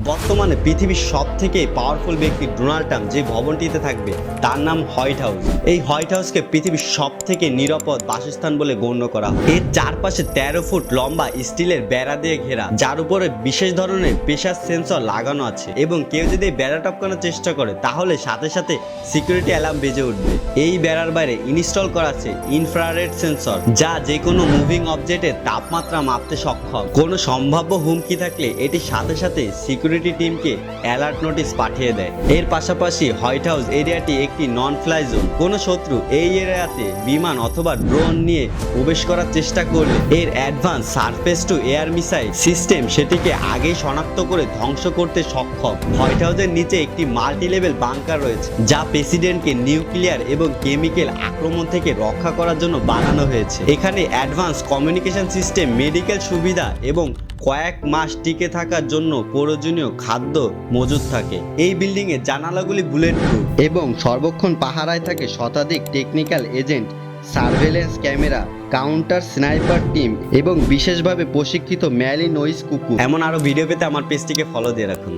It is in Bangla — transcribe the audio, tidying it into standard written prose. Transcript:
বর্তমানে পৃথিবীর সবথেকে পাওয়ারফুল ব্যক্তি ডোনাল্ড ট্রাম্প যে ভবনটিতে থাকবে তার নাম হোয়াইট হাউস। এই হোয়াইট হাউসকে পৃথিবীর সবথেকে নিরাপদ বাসস্থান বলে গণ্য করা হয়। এর চারপাশে 13 ফুট লম্বা স্টিলের বেড়া দিয়ে ঘেরা, যার উপরে বিশেষ ধরনের প্রেসার সেন্সর লাগানো আছে এবং কেউ যদি এই বেড়া টপকানোর চেষ্টা করে তাহলে সাথে সাথে সিকিউরিটি অ্যালার্ম বেজে উঠবে। এই বেড়ার বাইরে ইনস্টল করা আছে ইনফ্রারেড সেন্সর, যা যে কোনো মুভিং অবজেক্টের তাপমাত্রা মাপতে সক্ষম। কোনো সম্ভাব্য হুমকি থাকলে এটি সাথে সাথে সিকিউরিটি টিমকে অ্যালার্ট নোটিশ পাঠিয়ে দেয়। এর পাশাপাশি হোয়াইট হাউস এরিয়াটি একটি নন ফ্লাই জোন। কোনো শত্রু এই এরিয়াতে বিমান অথবা ড্রোন নিয়ে প্রবেশ করার চেষ্টা করলে এর advance surface two air missile system সেটিকে আগেই শনাক্ত করে ধ্বংস করতে সক্ষম। হোয়াইট হাউসের নিচে একটি মাল্টি লেভেল বাংকার রয়েছে, যা প্রেসিডেন্টকে নিউক্লিয়ার এবং কেমিক্যাল আক্রমণ থেকে রক্ষা করার জন্য বানানো হয়েছে। এখানে অ্যাডভান্স কমিউনিকেশন সিস্টেম, মেডিকেল সুবিধা এবং কয়েক মাস টিকে থাকার জন্য প্রয়োজনীয় খাদ্য মজুদ থাকে। এই বিল্ডিং এর জানালাগুলি বুলেট প্রুফ এবং সর্বক্ষণ পাহারায় থাকে শতাধিক technical agent, surveillance camera, counter sniper team এবং বিশেষভাবে প্রশিক্ষিত ম্যালিনয়েজ কুকুর। এমন আরো ভিডিও পেতে আমার পেজটিকে ফলো দিয়ে রাখুন।